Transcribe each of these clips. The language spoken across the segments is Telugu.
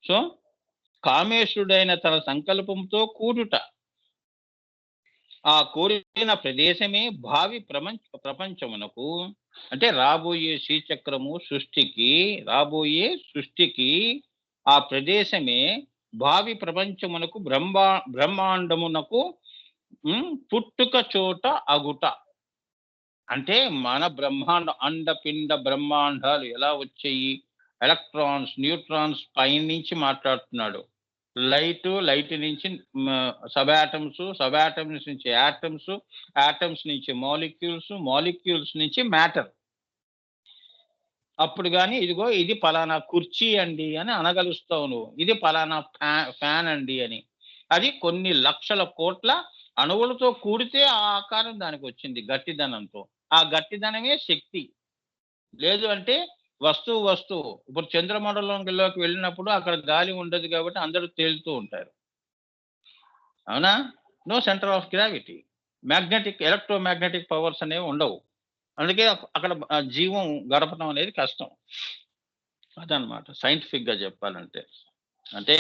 సో కామేశుడైన తన సంకల్పంతో కూడుట, ఆ కోరిన ప్రదేశమే భావి ప్రపంచమునకు, అంటే రాబోయే శ్రీచక్రము సృష్టికి, రాబోయే సృష్టికి ఆ ప్రదేశమే భావి ప్రపంచమునకు బ్రహ్మాండమునకు పుట్టుక చోట అగుట. అంటే మన అండపిండ బ్రహ్మాండాలు ఎలా వచ్చాయి? ఎలక్ట్రాన్స్, న్యూట్రాన్స్ పైనుంచి మాట్లాడుతున్నాడు. లైట్ నుంచి సబ్ ఆటమ్స్ నుంచి యాటమ్స్, యాటమ్స్ నుంచి మాలిక్యూల్స్, మాలిక్యూల్స్ నుంచి మ్యాటర్. అప్పుడు గాని ఇదిగో ఇది పలానా కుర్చీ అండి అని అనగలుస్తావు నువ్వు. ఇది పలానా ఫ్యాన్ అండి అని. అది కొన్ని లక్షల కోట్ల అణువులతో కూడితే ఆ ఆకారం దానికి వచ్చింది గట్టిదనంతో. ఆ గట్టిదనమే శక్తి. లేదు అంటే వస్తువు ఇప్పుడు చంద్రమండలంలోకి వెళ్ళినప్పుడు అక్కడ గాలి ఉండదు కాబట్టి అందరూ తేలుతూ ఉంటారు. అవునా? No centre of gravity. Electromagnetic powers అనేవి ఉండవు. అందుకే అక్కడ జీవం గడపడం అనేది కష్టం. అదనమాట సైంటిఫిక్ గా చెప్పాలంటే. అంటే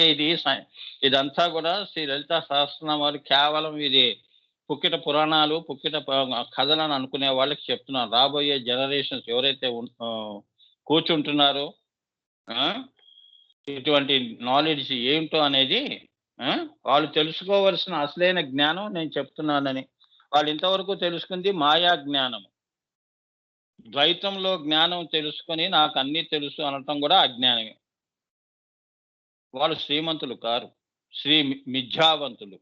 ఇదంతా కూడా శ్రీ లలితా సహస్రనామాలు కేవలం ఇది పుక్కిట పురాణాలు, పుక్కిట కథలను అనుకునే వాళ్ళకి చెప్తున్నాను. రాబోయే జనరేషన్స్ ఎవరైతే కూర్చుంటున్నారో ఇటువంటి నాలెడ్జ్ ఏంటో అనేది వాళ్ళు తెలుసుకోవలసిన అసలైన జ్ఞానం నేను చెప్తున్నానని. వాళ్ళు ఇంతవరకు తెలుసుకుంది మాయా జ్ఞానం. ద్వైతంలో జ్ఞానం తెలుసుకొని నాకు అన్నీ తెలుసు అనటం కూడా అజ్ఞానమే. వాళ్ళు శ్రీమంతులు కారు, మిథ్యావంతులు.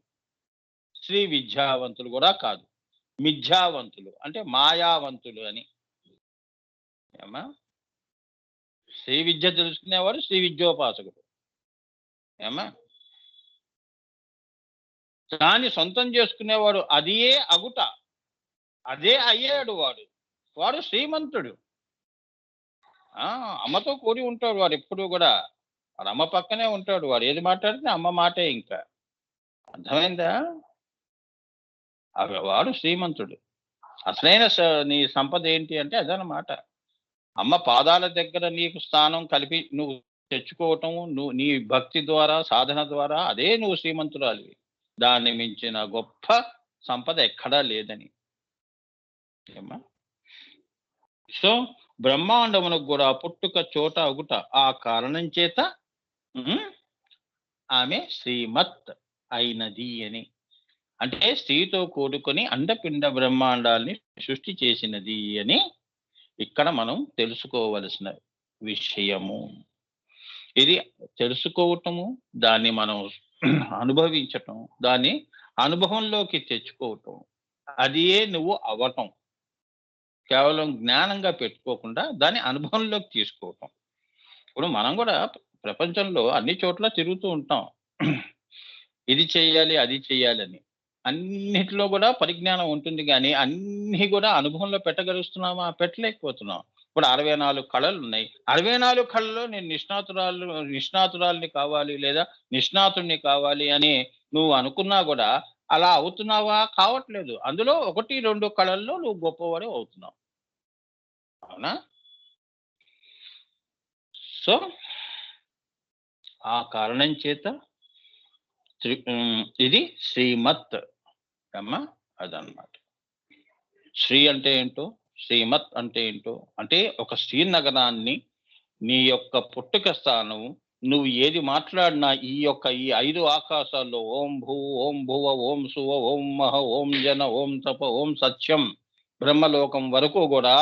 శ్రీ విద్యావంతులు కూడా కాదు, మిథ్యావంతులు అంటే మాయావంతులు అని. ఏమా, శ్రీ విద్య తెలుసుకునేవాడు శ్రీ విద్యోపాసకుడు. ఏమా, దాన్ని సొంతం చేసుకునేవాడు అదే అగుట, అదే అయ్యాడు వాడు శ్రీమంతుడు. అమ్మతో కూడి ఉంటాడు వాడు ఎప్పుడు కూడా. వాడు అమ్మ పక్కనే ఉంటాడు. వాడు ఏది మాట్లాడితే అమ్మ మాటే. ఇంకా అర్థమైందా? వాడు శ్రీమంతుడు. అసలైన నీ సంపద ఏంటి అంటే అదనమాట. అమ్మ పాదాల దగ్గర నీకు స్థానం కలిపి నువ్వు తెచ్చుకోవటం, నీ భక్తి ద్వారా, సాధన ద్వారా, అదే నువ్వు శ్రీమంతురాలివి. దాన్ని మించిన గొప్ప సంపద ఎక్కడా లేదని. ఏమ్మా, సో బ్రహ్మాండమునకు కూడా పుట్టుక చోట అగుట, ఆ కారణం చేత ఆమె శ్రీమత్ అయినది అని. అంటే స్త్రీతో కూడుకొని అండపిండ బ్రహ్మాండాల్ని సృష్టి చేసినది అని ఇక్కడ మనం తెలుసుకోవలసిన విషయము. ఇది తెలుసుకోవటము, దాన్ని మనం అనుభవించటం, దాన్ని అనుభవంలోకి తెచ్చుకోవటం, అదే నువ్వు అవ్వటం. కేవలం జ్ఞానంగా పెట్టుకోకుండా దాన్ని అనుభవంలోకి తీసుకోవటం. ఇప్పుడు మనం కూడా ప్రపంచంలో అన్ని చోట్ల తిరుగుతూ ఉంటాం. ఇది చెయ్యాలి, అది చెయ్యాలని. అన్నిటిలో కూడా పరిజ్ఞానం ఉంటుంది, కానీ అన్ని కూడా అనుభవంలో పెట్టగలుగుతున్నామా? పెట్టలేకపోతున్నాం. ఇప్పుడు 64 కళలు ఉన్నాయి. 64 కళల్లో నేను నిష్ణాతురాల్ని కావాలి లేదా నిష్ణాతుడిని కావాలి అని నువ్వు అనుకున్నా కూడా అలా అవుతున్నావా? కావట్లేదు. అందులో 1, 2 కళల్లో నువ్వు గొప్పవాడు అవుతున్నావు. అవునా? సో ఆ కారణం చేత ఇది శ్రీమత్ అమ్మా, అదనమాట. శ్రీ అంటే ఏంటో, శ్రీమత్ అంటే ఏంటో, అంటే ఒక శ్రీనగరాన్ని నీ యొక్క పుట్టుక స్థానం, నువ్వు ఏది మాట్లాడినా ఈ 5 ఆకాశాల్లో ఓం భూ, ఓం భువ, ఓం సువ, ఓం మహ, ఓం జన, ఓం తప, ఓం సత్యం, బ్రహ్మలోకం వరకు కూడా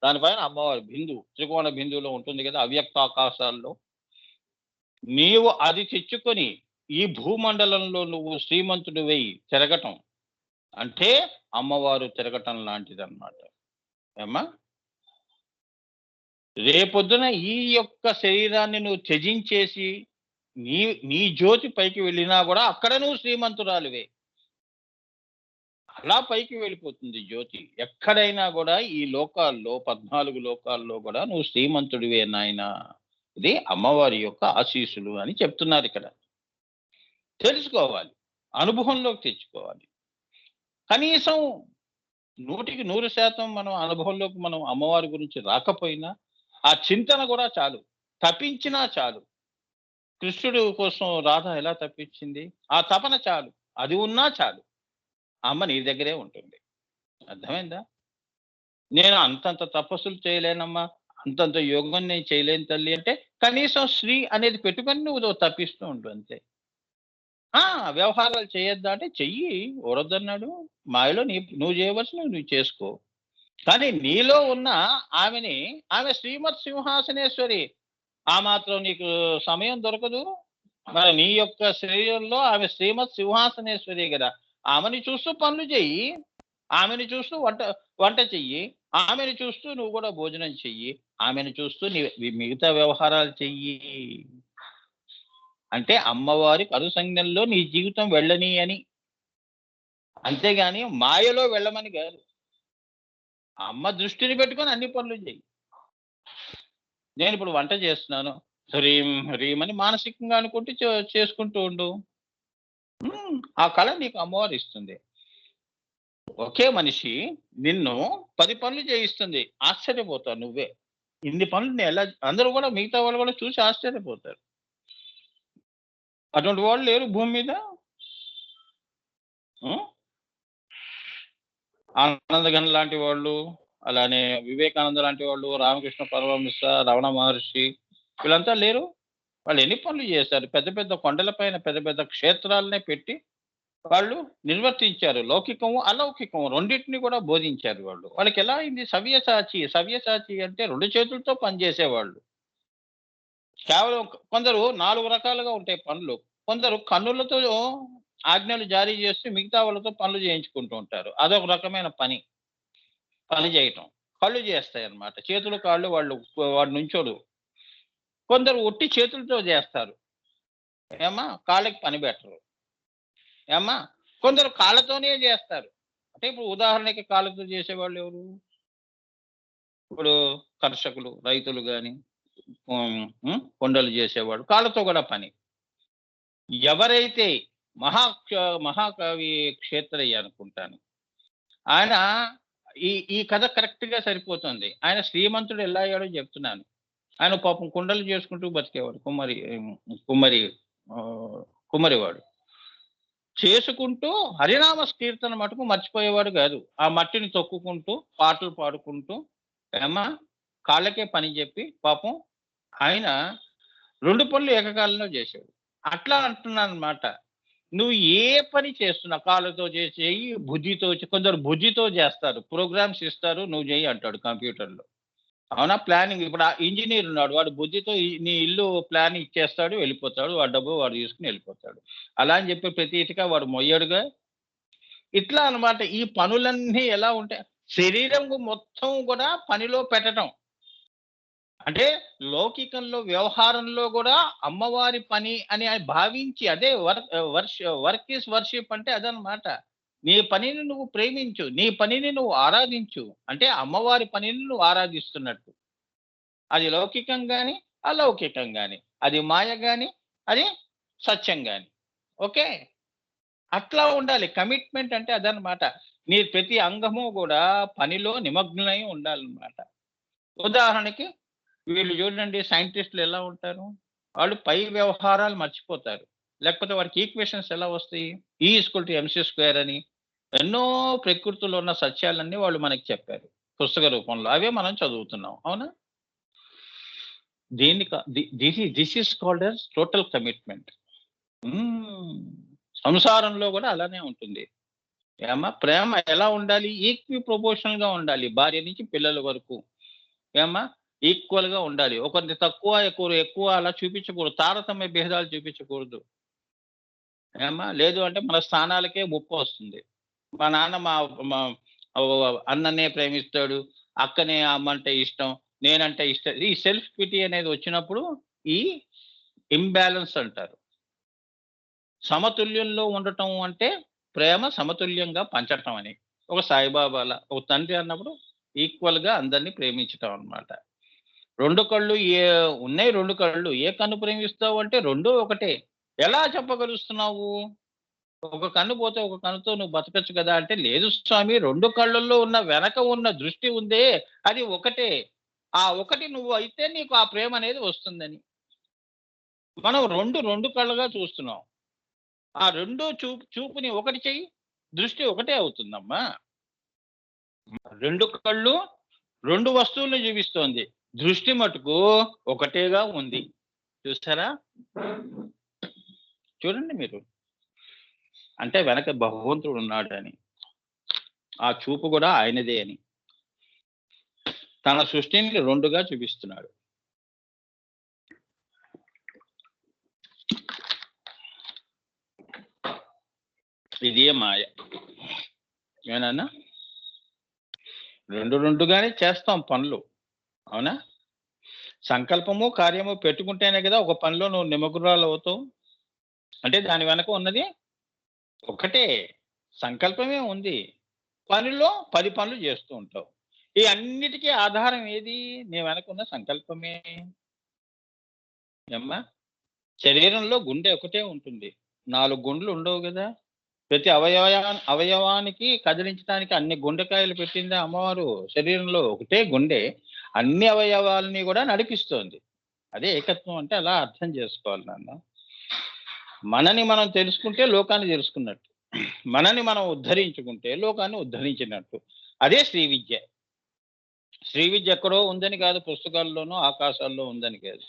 దానిపైన అమ్మవారి బిందు, త్రికోణ బిందువులో ఉంటుంది కదా, అవ్యక్త ఆకాశాల్లో. నీవు అది తెచ్చుకొని ఈ భూమండలంలో నువ్వు శ్రీమంతుడివై తిరగటం అంటే అమ్మవారు తిరగటం లాంటిదన్నమాట. ఏమ్మా, రేపొద్దున ఈ యొక్క శరీరాన్ని నువ్వు త్యజించేసి నీ జ్యోతి పైకి వెళ్ళినా కూడా అక్కడ నువ్వు శ్రీమంతురాలివే. అలా పైకి వెళ్ళిపోతుంది జ్యోతి. ఎక్కడైనా కూడా ఈ లోకాల్లో 14 లోకాల్లో కూడా నువ్వు శ్రీమంతుడివే నాయనా. ఇది అమ్మవారి యొక్క ఆశీస్సులు అని చెప్తున్నారు ఇక్కడ. తెలుసుకోవాలి, అనుభవంలోకి తెచ్చుకోవాలి. కనీసం 100% మనం అనుభవంలోకి మనం అమ్మవారి గురించి రాకపోయినా ఆ చింతన కూడా చాలు, తపించినా చాలు. కృష్ణుడు కోసం రాధ ఎలా తప్పించింది? ఆ తపన చాలు. అది ఉన్నా చాలు. అమ్మ నీ దగ్గరే ఉంటుంది. అర్థమైందా? నేను అంతంత తపస్సులు చేయలేనమ్మా, అంతంత యోగం నేను చేయలేను తల్లి అంటే, కనీసం శ్రీ అనేది పెట్టుకొని నువ్వు తప్పిస్తూ ఉండు అంతే. ఆ! వ్యవహారాలు చేయొద్దా అంటే చెయ్యి. ఎవరొద్దన్నాడు? మాయలో నువ్వు చేయవలసినవి నువ్వు చేసుకో. కానీ నీలో ఉన్న ఆమెని, ఆమె శ్రీమత్ సింహాసనేశ్వరి. ఆ మాత్రం నీకు సమయం దొరకదు. మరి నీ యొక్క శరీరంలో ఆమె శ్రీమత్ సింహాసనేశ్వరి గదా! ఆమెని చూస్తూ పనులు చెయ్యి. ఆమెను చూస్తూ వంట వంట చెయ్యి. ఆమెను చూస్తూ నువ్వు కూడా భోజనం చెయ్యి. ఆమెను చూస్తూ మిగతా వ్యవహారాలు చెయ్యి. అంటే అమ్మవారి కనుసంజ్ఞంలో నీ జీవితం వెళ్ళని అని. అంతేగాని మాయలో వెళ్ళమని గాదు. అమ్మ దృష్టిని పెట్టుకొని అన్ని పనులు చెయ్యి. నేనిప్పుడు వంట చేస్తున్నాను. హ్రీం, హ్రీం అని మానసికంగా అనుకుంటూ చేసుకుంటూ ఉండు. ఆ కళ నీకు అమ్మవారు ఇస్తుంది. ఒకే మనిషి నిన్ను 10 పనులు చేయిస్తుంది. ఆశ్చర్యపోతావు నువ్వే. ఇన్ని పనులు నేనెలా అందరూ గూడా మిగతా వాళ్ళు గూడా చూసి ఆశ్చర్యపోతారు. అటువంటి వాళ్ళు లేరు భూమి మీద. హ్మ్. ఆనందఘన్ లాంటి వాళ్ళు, అలానే వివేకానంద లాంటి వాళ్ళు, రామకృష్ణ పరమహంస, రమణ మహర్షి వీళ్ళంతా లేరు. వాళ్ళు ఎన్ని పనులు చేశారు. పెద్ద పెద్ద కొండల పైన పెద్ద పెద్ద క్షేత్రాలనే పెట్టి వాళ్ళు నిర్వర్తించారు. లౌకికము, అలౌకికము రెండిటిని కూడా బోధించారు వాళ్ళు. వాళ్ళకెలా అయింది సవ్యసాచి. సవ్యసాచి అంటే 2 చేతులతో పనిచేసేవాళ్ళు. కేవలం కొందరు 4 రకాలుగా ఉంటాయి పనులు. కొందరు కన్నులతో ఆజ్ఞలు జారీ చేస్తూ మిగతా వాళ్ళతో పనులు చేయించుకుంటూ ఉంటారు. అదొక రకమైన పని చేయటం. కళ్ళు చేస్తాయన్నమాట. చేతులు, కాళ్ళు వాడు నుంచోడు. కొందరు ఒట్టి చేతులతో చేస్తారు. కాళ్ళకి పని పెట్టరు. ఏమ్మా కొందరు కాళ్ళతోనే చేస్తారు. అంటే ఇప్పుడు ఉదాహరణకి కాళ్ళతో చేసేవాళ్ళు ఎవరు? ఇప్పుడు కర్షకులు, రైతులు గాని, కొండలు చేసేవాడు కాళ్ళతో కూడా పని. ఎవరైతే మహాకవి క్షేత్రయ్య అనుకుంటాను. ఆయన ఈ కథ కరెక్ట్‌గా సరిపోతుంది. ఆయన శ్రీమంతుడు ఎలా అయ్యాడో చెప్తున్నాను. ఆయన పాపం కుండలు చేసుకుంటూ బతికేవాడు. కుమ్మరి ఆహ్, కుమ్మరివాడు. చేసుకుంటూ హరినామ కీర్తన మటుకు మర్చిపోయేవాడు గాదు. ఆ మట్టిని తొక్కుకుంటూ, పాటలు పాడుకుంటూ ఏమ్మా కాళ్ళకే పని జెప్పి పాపం ఆయన 2 పనులు ఏకకాలంలో జేశాడు. అట్లా అంటున్నాననమాట. నువ్వు ఏ పని చేస్తున్నా కాళ్ళతో చెయ్యి, కొందరు బుద్ధితో జేస్తారు. ప్రోగ్రామ్స్ ఇస్తారు. నువ్వు జెయ్యి అంటాడు కంప్యూటర్‌లో. అవునా? ప్లానింగ్ ఇప్పుడు ఆ ఇంజినీర్ ఉన్నాడు. వాడు బుద్ధితో నీ ఇల్లు ప్లాన్ ఇచ్చేస్తాడు, వెళ్ళిపోతాడు. వాడి డబ్బు వాడు తీసుకొని వెళ్ళిపోతాడు. అలా అని చెప్పి ప్రతి ఇటిక వాడు మొయ్యడుగా. ఇట్లా అన్నమాట. ఈ పనులన్నీ ఎలా ఉంటాయి శరీరం మొత్తం కూడా పనిలో పెట్టటం. అంటే లౌకికంలో వ్యవహారంలో గూడా అమ్మవారి పని అని భావించి అదే వర్క్ ఈస్ వర్షిప్ అంటే అదనమాట. నీ పనిని నువ్వు ప్రేమించు. నీ పనిని నువ్వు ఆరాధించు. అంటే అమ్మవారి పనిని నువ్వు ఆరాధిస్తున్నట్టు. అది లౌకికం గాని, అలౌకికం గాని. అది మాయ గాని, అది సత్యం గాని. ఓకే. అట్లా ఉండాలి. కమిట్మెంట్ అంటే అదనమాట. నీ ప్రతి అంగము గూడా పనిలో నిమగ్నమై ఉండాలన్నమాట. ఉదాహరణకి వీళ్ళు చూడండి సైంటిస్ట్‌లు ఎలా ఉంటారు? వాళ్ళు పై వ్యవహారాలు మర్చిపోతారు. లేకపోతే వారికి ఈక్వేషన్స్ ఎలా వస్తాయి? E=mc² అని ఎన్నో ప్రకృతిలో ఉన్న సత్యాలన్నీ వాళ్ళు మనకి చెప్పారు. పుస్తక రూపంలో. అవే మనం చదువుతున్నాం. అవునా? దీన్ని క the this is called as total commitment. Hmm. సంసారంలో గూడా అలానే ఉంటుంది. ప్రేమ ఎలా ఉండాలి? ప్రపోర్షనల్‌గా ఉండాలి. భార్య నుంచి పిల్లల వరకు. ఏమ్మా ఈక్వల్‌గా ఉండాలి. ఒకరిని తక్కువ, ఎక్కువ అలా చూపించకూడదు. తారతమ్య భేదాలు చూపించకూడదు. లేదు అంటే మన స్థానాలకే ముప్పొస్తుంది. మా నాన్న మా మా అన్ననే ప్రేమిస్తాడు. అక్కనే అమ్మంటే ఇష్టం. నేనంటే ఇష్టం. ఈ సెల్ఫ్ పిటీ అనేది వచ్చినప్పుడు ఈ ఇంబాలన్స్ అంటారు. సమతుల్యంలో ఉండటం అంటే ప్రేమ సమతుల్యంగా పంచటం అని. ఒక సాయిబాబాలా ఒక తండ్రి అన్నప్పుడు ఈక్వల్‌గా అందరిని ప్రేమించటం అన్నమాట. 2 కళ్ళు ఉన్నాయి 2 కళ్ళు. ఏ కన్ను ప్రేమిస్తావు అంటే రెండూ ఒకటే. ఎలా చెప్పగలుస్తున్నావు? ఒక కన్ను పోతే ఒక కన్నుతో నువ్వు బతకచ్చు కదా! అంటే లేదు స్వామి 2 కళ్ళల్లో ఉన్న వెనక ఉన్న దృష్టి ఉందే అది ఒకటే. ఆ ఒకటి నువ్వు అయితే నీకు ఆ ప్రేమ అనేది వస్తుందని. మనం రెండు కళ్ళుగా చూస్తున్నాం. ఆ రెండో చూపుని ఒకటి చెయ్యి, దృష్టి ఒకటే అవుతుందమ్మా. 2 కళ్ళు 2 వస్తువుల్ని చూపిస్తోంది. దృష్టి మటుకు ఒకటేగా ఉంది. చూసారా? చూడండి మీరు. అంటే వెనక భగవంతుడు ఉన్నాడని. ఆ చూపు కూడా ఆయనదే అని. తన సృష్టిని 2గా చూపిస్తున్నాడు. ఇదే మాయ. ఏనన్నా? 2గానే చేస్తాం పనులు. అవునా? సంకల్పము, కార్యము పెట్టుకుంటేనే కదా ఒక పనిలో నువ్వు నిమగ్నురాలవుతావు. అంటే దాని వెనక ఉన్నది ఒకటే. సంకల్పమే ఉంది. పనిలో 10 పనులు చేస్తూ ఉంటావు. ఈ అన్నిటికీ ఆధారం ఏది? నీ వెనకున్న సంకల్పమే. ఏమ్మా? శరీరంలో గుండె ఒకటే ఉంటుంది. 4 గుండ్లు ఉండవు గదా! ప్రతి అవయవానికి కదిలించడానికి అన్ని గుండెకాయలు పెట్టిందా అమ్మవారు? శరీరంలో ఒకటే గుండె అన్ని అవయవాల్ని గూడా నడిపిస్తోంది. అదే ఏకత్వం అంటే అలా అర్థం చేసుకోవాలి నాన్న. మనని మనం తెలుసుకుంటే లోకాన్ని తెలుసుకున్నట్టు. మనని మనం ఉద్ధరించుకుంటే లోకాన్ని ఉద్ధరించినట్టు. అదే శ్రీ విద్య. శ్రీ విద్య ఎక్కడో ఉందని కాదు, పుస్తకాల్లోనో, ఆకాశాల్లో ఉందని కాదు.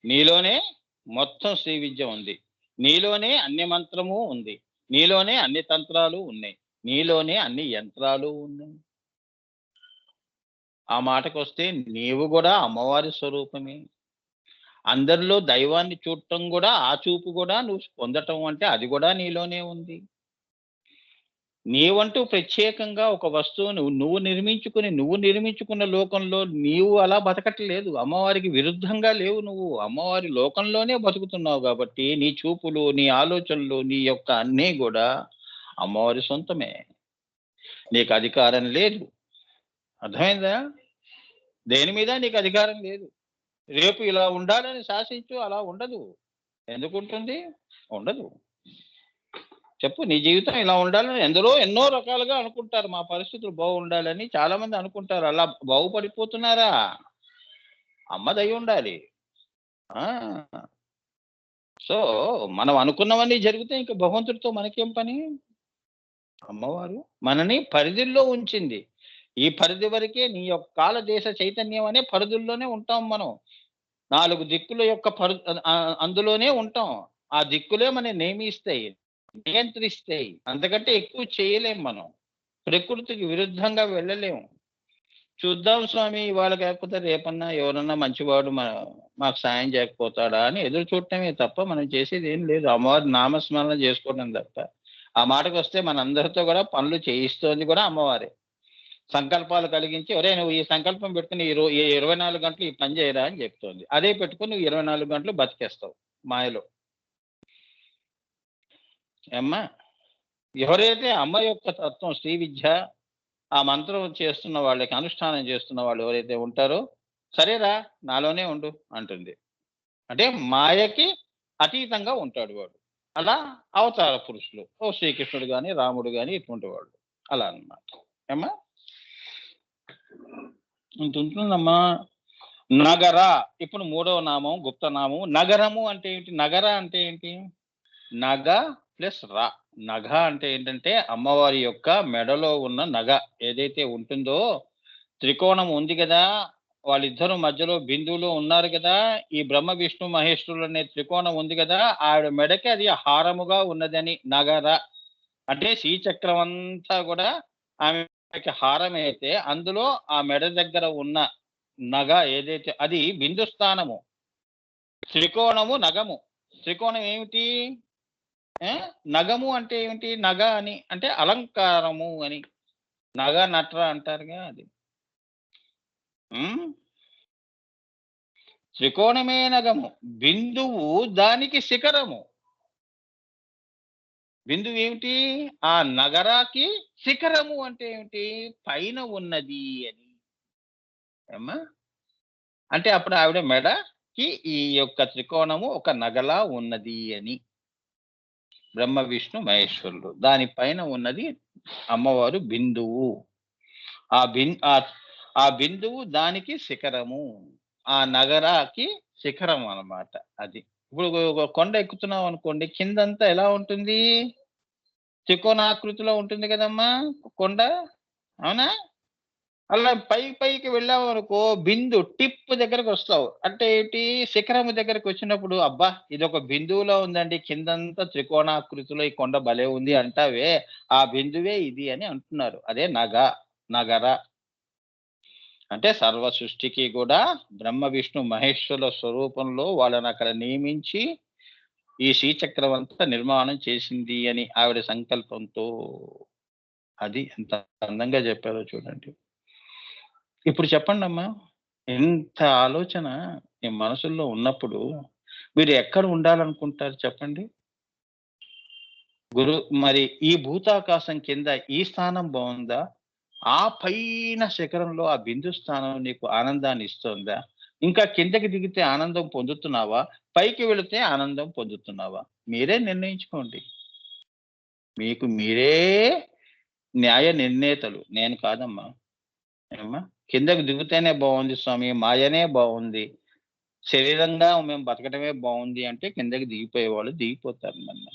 నీలోనే మొత్తం శ్రీ విద్య ఉంది. నీలోనే అన్ని మంత్రము ఉంది. నీలోనే అన్ని తంత్రాలు ఉన్నాయి. నీలోనే అన్ని యంత్రాలు ఉన్నాయి. ఆ మాటకొస్తే నీవు కూడా అమ్మవారి స్వరూపమే. అందరిలో దైవాన్ని చూడటం కూడా, ఆ చూపు కూడా నువ్వు పొందటం అంటే అది కూడా నీలోనే ఉంది. నీవంటూ ప్రత్యేకంగా ఒక వస్తువును నువ్వు నిర్మించుకున్న లోకంలో నీవు అలా బతకట్లేదు. అమ్మవారికి విరుద్ధంగా లేవు నువ్వు. అమ్మవారి లోకంలోనే బతుకుతున్నావు కాబట్టి నీ చూపులు, నీ ఆలోచనలు, నీ యొక్క అన్నీ గూడా అమ్మవారి సొంతమే. నీకు అధికారం లేదు. అర్థమైందా? దేని మీద నీకు అధికారం లేదు. రేపు ఇలా ఉండాలని శాసించు, అలా ఉండదు. ఎందుకుంటుంది? ఉండదు. చెప్పు, నీ జీవితం ఇలా ఉండాలని ఎన్నో రకాలుగా అనుకుంటారు. మా పరిస్థితులు బాగుండాలని చాలా మంది అనుకుంటారు. అలా బాగుపడిపోతున్నారా? అమ్మ దయ ఉండాలి. ఆ! సో, మనం అనుకున్నవన్నీ జరిగితే ఇంక భగవంతుడితో మనకేం పని? అమ్మవారు మనని పరిధుల్లో ఉంచింది. ఈ పరిధి వరకే నీ యొక్క కాల దేశ చైతన్యం అనే పరిధుల్లోనే ఉంటాం మనం. 4 దిక్కుల యొక్క అందులోనే ఉంటాం. ఆ దిక్కులే మనని నియమిస్తాయి, నియంత్రిస్తాయి. అంతకంటే ఎక్కువ చేయలేం మనం. ప్రకృతికి విరుద్ధంగా వెళ్ళలేము. చూద్దాం స్వామి, ఇవాళ కాకపోతే రేపన్నా ఎవరన్నా మంచివాడు మాకు సాయం చేయకపోతాడా అని ఎదురు చూడటమే తప్ప మనం చేసేది ఏం లేదు. అమ్మవారి నామస్మరణ చేసుకోవడం తప్ప. ఆ మాటకొస్తే మనందరితో కూడా పనులు చేయిస్తోంది కూడా అమ్మవారే. సంకల్పాలు కలిగించి, ఒరేయ్ నువ్వు ఈ సంకల్పం పెట్టుకొని ఈ 24 గంటలు ఈ పని చేయరా అని చెప్తోంది. అదే పెట్టుకొని నువ్వు 24 గంటలు బతికేస్తావు మాయలో. ఏమ్మా? ఎవరైతే అమ్మ యొక్క తత్వం శ్రీ విద్య, ఆ మంత్రం చేస్తున్న వాళ్ళకి, అనుష్ఠానం చేస్తున్న వాళ్ళు ఎవరైతే ఉంటారో, సరేరా నాలోనే ఉండు అంటుంది. అంటే మాయకి అతీతంగా ఉంటాడు వాడు. అలా అవతార పురుషులు. ఓ శ్రీకృష్ణుడు గాని, రాముడు గాని ఇటువంటి వాళ్ళు. అలా అన్నమాట. ఏమ్మా? ఇంత ఉంటుందమ్మా. నగర. ఇప్పుడు 3వ నామం గుప్త నామం. నగరము అంటే ఏంటి? నగర అంటే ఏంటి? నగ ప్లస్ ర. నగ అంటే ఏంటంటే అమ్మవారి యొక్క మెడలో ఉన్న నగ ఏదైతే ఉంటుందో, త్రికోణం ఉంది కదా! వాళ్ళిద్దరూ మధ్యలో బిందువులో ఉన్నారు కదా! ఈ బ్రహ్మ, విష్ణు, మహేశ్వరులు అనే త్రికోణం ఉంది కదా! ఆవిడ మెడకి అది హారముగా ఉన్నదని నగర. అంటే శ్రీచక్రం అంతా కూడా ఆమెకి హారమైతే, అందులో ఆ మెడ దగ్గర ఉన్న నగ ఏదైతే అది బిందు స్థానము. త్రికోణము నగము. త్రికోణం ఏమిటి? నగము అంటే ఏమిటి? నగ అని అంటే అలంకారము అని. నగ నట్ర అంటారుగా అది. త్రికోణమే నగము. బిందువు దానికి శిఖరము. బిందువు ఏమిటి? ఆ నగరాకి శిఖరము అంటే ఏమిటి? పైన ఉన్నది అని. ఏమ్మా? అంటే అప్పుడు ఆవిడ మెడకి ఈ యొక్క త్రికోణము ఒక నగలా ఉన్నది అని. బ్రహ్మ, విష్ణు, మహేశ్వరులు. దానిపైన ఉన్నది అమ్మవారు బిందువు. ఆ ఆ బిందువు దానికి శిఖరము. ఆ నగరాకి శిఖరం అన్నమాట అది. ఇప్పుడు ఒక కొండ ఎక్కుతున్నాం అనుకోండి, కిందంతా ఎలా ఉంటుంది? త్రికోణాకృతిలో ఉంటుంది కదమ్మా కొండ. అవునా? అలా పైకి వెళ్ళావనుకో, టిప్ దగ్గరకొస్తావు. అంటే ఏంటి? శిఖరము దగ్గరకొచ్చినప్పుడు, అబ్బా! ఇదొక బిందువులో ఉందండి. కిందంతా త్రికోణాకృతిలో ఈ కొండ భలే ఉంది అంటావే, ఆ బిందువే ఇది అని అంటున్నారు. అదే నగర. అంటే సర్వ సృష్టికి గూడా బ్రహ్మ, విష్ణు, మహేశ్వరుల స్వరూపంలో వాళ్ళనక్కడ నియమించి, ఈ శ్రీచక్రం అంతా నిర్మాణం చేసింది అని ఆవిడ సంకల్పంతో. అది ఎంత అందంగా చెప్పారో చూడండి. ఇప్పుడు చెప్పండమ్మా, ఇంత ఆలోచన మీ మనసుల్లో ఉన్నప్పుడు మీరు ఎక్కడ ఉండాలనుకుంటారు చెప్పండి? గురు మరి ఈ భూతాకాశం కింద ఈ స్థానం బావుందా? ఆ పైన శిఖరంలో ఆ బిందు స్థానం నీకు ఆనందాన్ని ఇస్తోందా? ఇంకా కిందకి దిగితే ఆనందం పొందుతున్నావా? పైకి వెళితే ఆనందం పొందుతున్నావా? మీరే నిర్ణయించుకోండి. మీకు మీరే న్యాయ నిర్ణేతలు. నేను కాదమ్మా. ఏమ్మా? కిందకి దిగితేనే బావుంది స్వామి. మాయనే బావుంది. శరీరంగా మేము బతకడమే బావుంది అంటే కిందకి దిగిపోయేవాళ్ళు దిగిపోతారు నన్ను.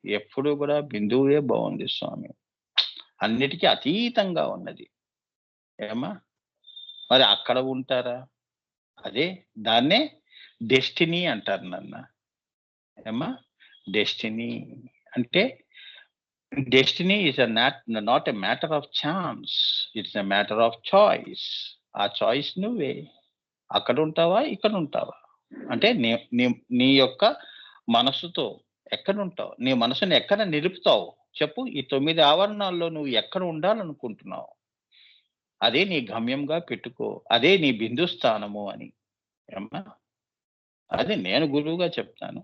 ఎప్పుడు కూడా బిందువే బావుంది స్వామి. అన్నిటికి అతీతంగా ఉన్నది. ఏమ్మా? మరి అక్కడ ఉంటారా? అదే దాన్నే డెస్టినీ అంటారు నాన్న. ఏమ్మా? డెస్టినీ అంటే destiny is not a matter of chance. It's a matter of choice. ఆ చాయిస్ నువ్వే. అక్కడుంటావా? ఇక్కడుంటావా? అంటే నీ నీ నీ యొక్క మనసుతో ఎక్కడుంటావు? నీ మనసుని ఎక్కడ నిలుపుతావు? చెప్పు. ఈ 9 ఆవరణాల్లో నువ్వు ఎక్కడ ఉండాలనుకుంటున్నావు? అదే నీ గమ్యంగా పెట్టుకో. అదే నీ బిందు స్థానము అని. ఏమ్మా! అది నేను గురువుగా చెప్తాను.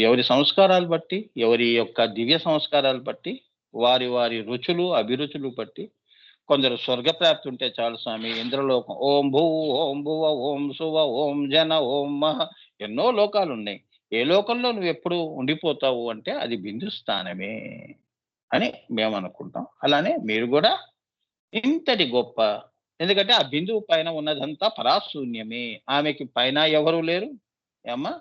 ఎవరి సంస్కారాలు బట్టి, ఎవరి యొక్క దివ్య సంస్కారాలు బట్టి, వారి రుచులు, అభిరుచులు బట్టి కొందరు స్వర్గప్రాప్తి ఉంటే చాలు స్వామి, ఇంద్రలోకం. ఓం భూ, ఓం భువ, ఓం సువ, ఓం జన, ఓం మహ, ఎన్నో లోకాలున్నాయి. ఏ లోకంలో నువ్వెప్పుడు ఉండిపోతావు అంటే అది బిందు స్థానమే అని మేమనుకుంటాం. అలానే మీరు గూడా ఇంతటి గొప్ప, ఎందుకంటే ఆ బిందువు పైన ఉన్నదంతా పరాశూన్యమే. ఆమెకి పైన ఎవరు లేరు. ఏమ్మా?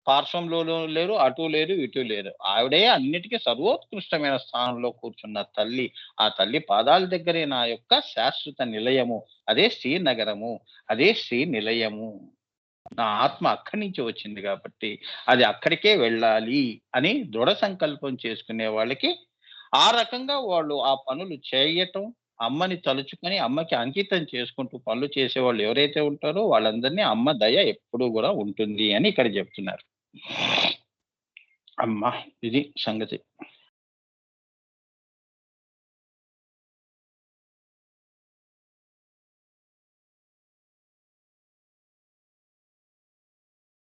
పార్శ్వంలోను లేరు, అటు లేరు, ఇటు లేరు. ఆవిడే అన్నిటికి సర్వోత్కృష్టమైన స్థానంలో కూర్చున్న తల్లి. ఆ తల్లి పాదాల దగ్గరే నా యొక్క శాశ్వత నిలయము. అదే శ్రీనగరము. అదే శ్రీ నిలయము. నా ఆత్మ అక్కడి నుంచి వచ్చింది కాబట్టి, అది అక్కడికే వెళ్ళాలి అని దృఢ సంకల్పం చేసుకునే వాళ్ళకి, ఆ రకంగా వాళ్ళు ఆ పనులు చేయటం, అమ్మని తలుచుకొని, అమ్మకి అంకితం చేసుకుంటూ పనులు చేసేవాళ్ళు ఎవరైతే ఉంటారో వాళ్ళందరినీ అమ్మ దయ ఎప్పుడూ గూడా ఉంటుంది అని ఇక్కడ జెప్తున్నారు. అమ్మా! ఇది సంగతి.